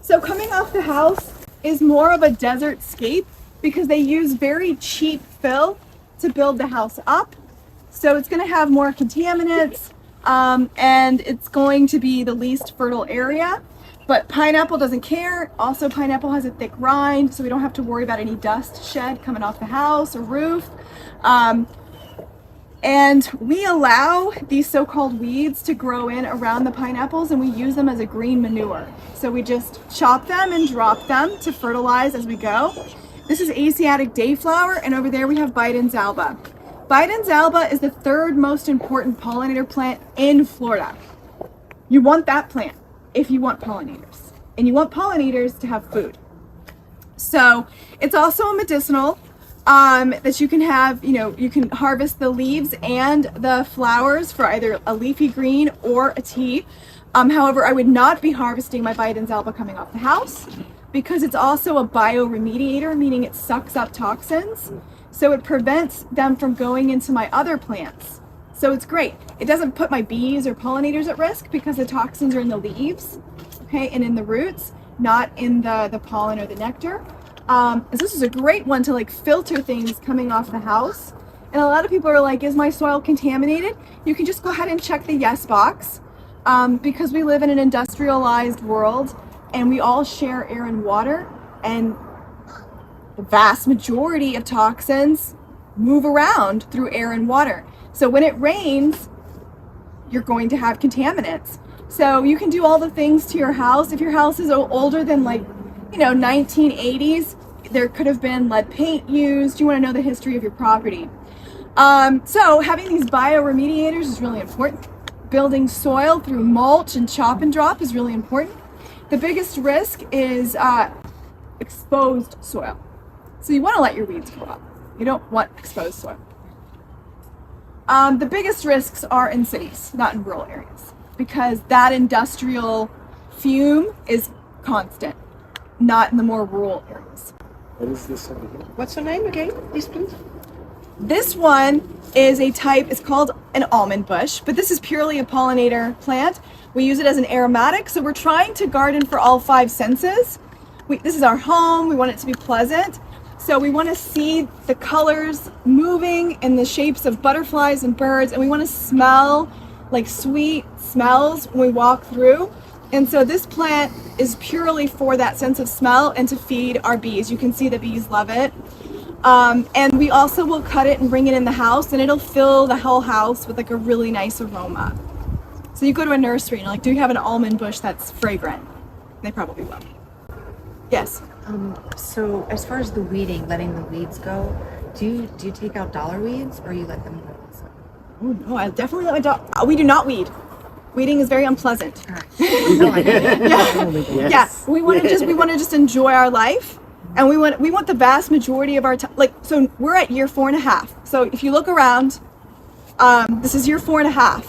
So coming off the house is more of a desert scape because they use very cheap fill to build the house up. So it's going to have more contaminants, and it's going to be the least fertile area. But pineapple doesn't care. Also, pineapple has a thick rind, so we don't have to worry about any dust shed coming off the house or roof. And we allow these so-called weeds to grow in around the pineapples, and we use them as a green manure. So we just chop them and drop them to fertilize as we go. This is Asiatic dayflower, and over there we have Biden's alba. Biden's alba is the third most important pollinator plant in Florida. You want that plant if you want pollinators, and you want pollinators to have food. So it's also a medicinal that you can have, you can harvest the leaves and the flowers for either a leafy green or a tea. However, I would not be harvesting my Biden's alba coming off the house because it's also a bioremediator, meaning it sucks up toxins. So it prevents them from going into my other plants. So it's great. It doesn't put my bees or pollinators at risk because the toxins are in the leaves, okay, and in the roots, not in the pollen or the nectar. So this is a great one to like filter things coming off the house. And a lot of people are like, is my soil contaminated? You can just go ahead and check the yes box because we live in an industrialized world and we all share air and water, and the vast majority of toxins move around through air and water. So when it rains, you're going to have contaminants. So you can do all the things to your house. If your house is older than 1980s, there could have been lead paint used. You want to know the history of your property. So having these bioremediators is really important. Building soil through mulch and chop and drop is really important. The biggest risk is exposed soil. So you want to let your weeds grow up. You don't want exposed soil. The biggest risks are in cities, not in rural areas, because that industrial fume is constant, not in the more rural areas. What is this over here? What's her name again, please? This one is a type, it's called an almond bush, but this is purely a pollinator plant. We use it as an aromatic, so we're trying to garden for all five senses. This is our home, we want it to be pleasant. So we want to see the colors moving in the shapes of butterflies and birds, and we want to smell like sweet smells when we walk through. And so this plant is purely for that sense of smell and to feed our bees. You can see the bees love it. And we also will cut it and bring it in the house, and it'll fill the whole house with like a really nice aroma. So you go to a nursery and you're like, do you have an almond bush that's fragrant? They probably will. Yes. So as far as the weeding, letting the weeds go, do you take out dollar weeds or you let them go? Oh no, I definitely let my dog. We do not weed. Weeding is very unpleasant. No, I get it. Yeah. Yeah. We want to just enjoy our life, and we want the vast majority of our time. So we're at year 4.5. So if you look around, this is year 4.5.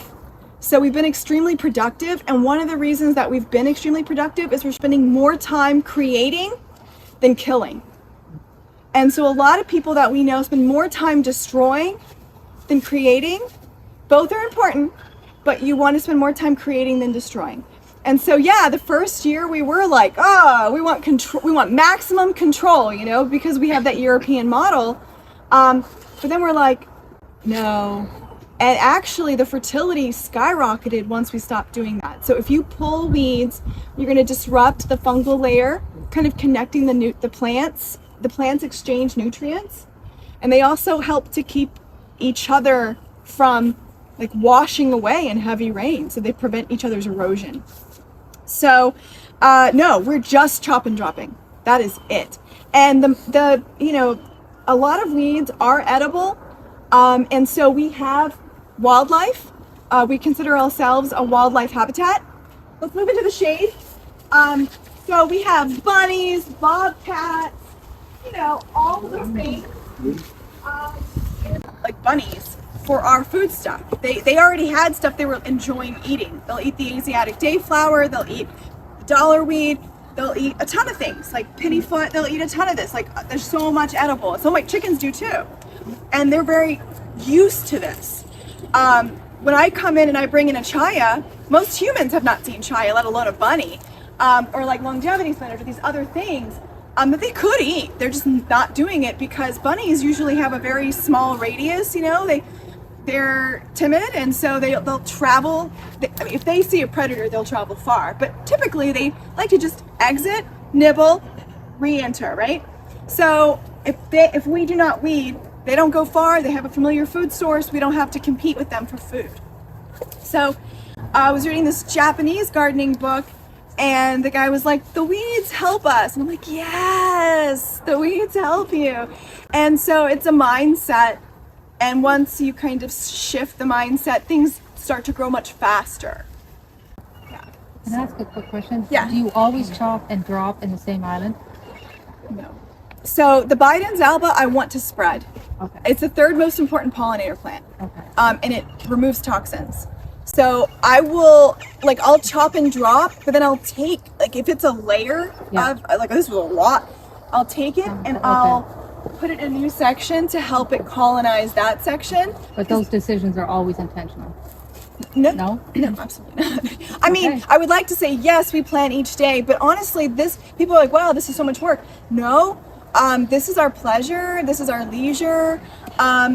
So we've been extremely productive, and one of the reasons that we've been extremely productive is we're spending more time creating than killing. And so a lot of people that we know spend more time destroying than creating. Both are important, but you want to spend more time creating than destroying. And so yeah, the first year we were like, we want control, we want maximum control, because we have that European model. But then we're like, no. And actually the fertility skyrocketed once we stopped doing that. So if you pull weeds, you're going to disrupt the fungal layer, kind of connecting the plants. The plants exchange nutrients, and they also help to keep each other from like washing away in heavy rain. So they prevent each other's erosion. So no, we're just chop and dropping. That is it. And a lot of weeds are edible. And so we have wildlife. We consider ourselves a wildlife habitat. Let's move into the shade. So we have bunnies, bobcats, all the things, like bunnies for our food stuff. They already had stuff they were enjoying eating. They'll eat the Asiatic dayflower, they'll eat dollar weed, they'll eat a ton of things like pennyfoot, they'll eat a ton of this. Like there's so much edible. So my chickens do too. And they're very used to this. When I come in and I bring in a chaya, most humans have not seen chaya, let alone a bunny. or like longevity spinach or these other things that they could eat. They're just not doing it because bunnies usually have a very small radius, you know, they're timid, and so they'll travel. If they see a predator, they'll travel far, but typically they like to just exit, nibble, re-enter, right? So if we do not weed, they don't go far. They have a familiar food source. We don't have to compete with them for food. So I was reading this Japanese gardening book, and the guy was like, the weeds help us. And I'm like, yes, the weeds help you. And so it's a mindset. And once you kind of shift the mindset, things start to grow much faster. Yeah. Can I ask a quick question? Yeah. Do you always chop and drop in the same island? No. So the Biden's alba, I want to spread. Okay. It's the third most important pollinator plant. Okay. And it removes toxins. So I will, like, I'll chop and drop, but then I'll take, like, if it's a layer of, like, this was a lot, I'll take it and I'll put it in a new section to help it colonize that section. But those decisions are always intentional. No, absolutely not. I mean, I would like to say, yes, we plan each day, but honestly, people are like, wow, this is so much work. No, this is our pleasure. This is our leisure.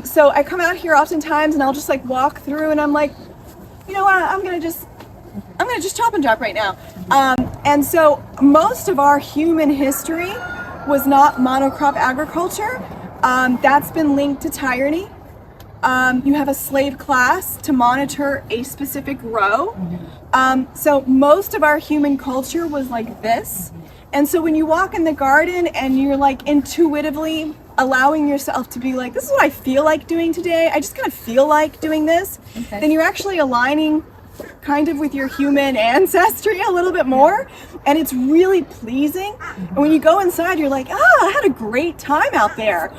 So I come out here oftentimes and I'll just like walk through and I'm like, you know what, I'm gonna just chop and drop right now. And so most of our human history was not monocrop agriculture. That's been linked to tyranny. You have a slave class to monitor a specific row. So most of our human culture was like this. And so when you walk in the garden and you're like intuitively allowing yourself to be like, this is what I feel like doing today, I just kind of feel like doing this, then you're actually aligning kind of with your human ancestry a little bit more, and it's really pleasing. And when you go inside, you're like, I had a great time out there.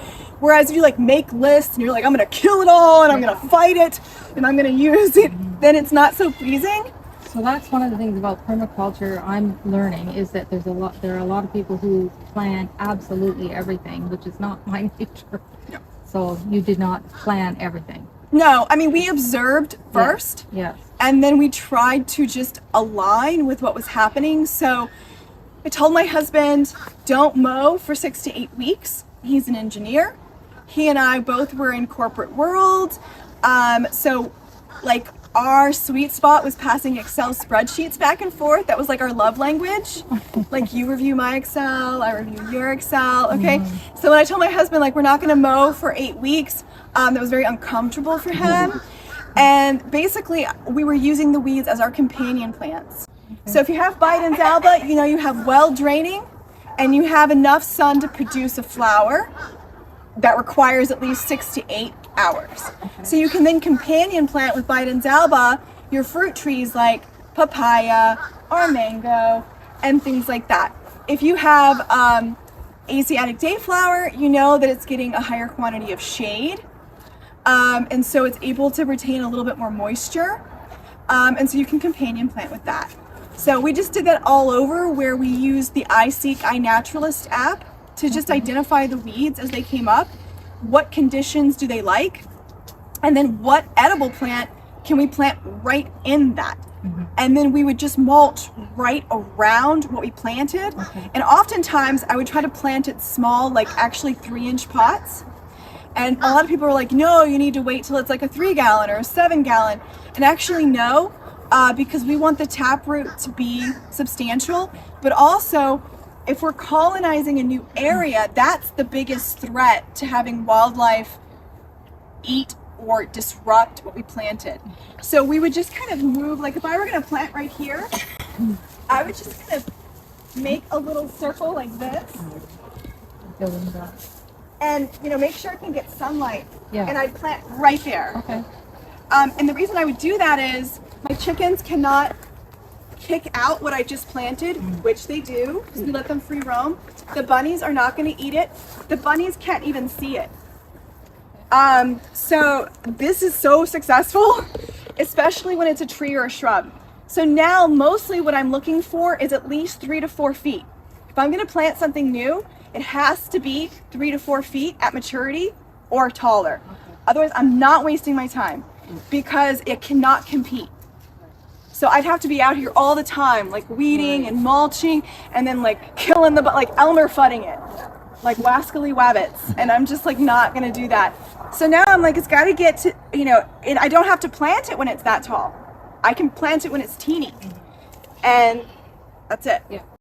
Whereas if you like make lists and you're like, I'm gonna kill it all and I'm gonna fight it and I'm gonna use it, then it's not so pleasing. So that's one of the things about permaculture I'm learning, is that there are a lot of people who plan absolutely everything, which is not my nature. No. So you did not plan everything. No, I mean, we observed first, Yes. and then we tried to just align with what was happening. So I told my husband, don't mow for 6 to 8 weeks. He's an engineer. He and I both were in corporate world. So like our sweet spot was passing Excel spreadsheets back and forth. That was like our love language. Like, you review my Excel, I review your Excel. Okay. So when I told my husband, like, we're not going to mow for 8 weeks, that was very uncomfortable for him. And basically we were using the weeds as our companion plants. So if you have Biden's alba, you know, you have well draining and you have enough sun to produce a flower that requires at least 6 to 8 hours. So you can then companion plant with Biden's alba your fruit trees like papaya or mango and things like that. If you have Asiatic dayflower, you know that it's getting a higher quantity of shade, and so it's able to retain a little bit more moisture, and so you can companion plant with that. So we just did that all over, where we used the iSeek iNaturalist app to just identify the weeds as they came up. What conditions do they like? And then what edible plant can we plant right in that? And then we would just mulch right around what we planted. And oftentimes I would try to plant it small, like actually 3-inch pots. And a lot of people are like, no, you need to wait till it's like a 3-gallon or a 7-gallon. And actually no, because we want the taproot to be substantial, but also if we're colonizing a new area, that's the biggest threat to having wildlife eat or disrupt what we planted. So we would just kind of move, like if I were going to plant right here, I would just kind of make a little circle like this. And, you know, make sure it can get sunlight. And I'd plant right there. And the reason I would do that is my chickens cannot kick out what I just planted, which they do, because we let them free roam. The bunnies are not going to eat it. The bunnies can't even see it. So this is so successful, especially when it's a tree or a shrub. So now mostly what I'm looking for is at least 3 to 4 feet. If I'm going to plant something new, it has to be 3 to 4 feet at maturity or taller. Otherwise, I'm not wasting my time, because it cannot compete. So I'd have to be out here all the time, like weeding and mulching, and then like killing like Elmer fudding it, like wascally wabbits. And I'm just like not gonna do that. So now I'm like, it's gotta get to, you know, and I don't have to plant it when it's that tall. I can plant it when it's teeny. And that's it. Yeah.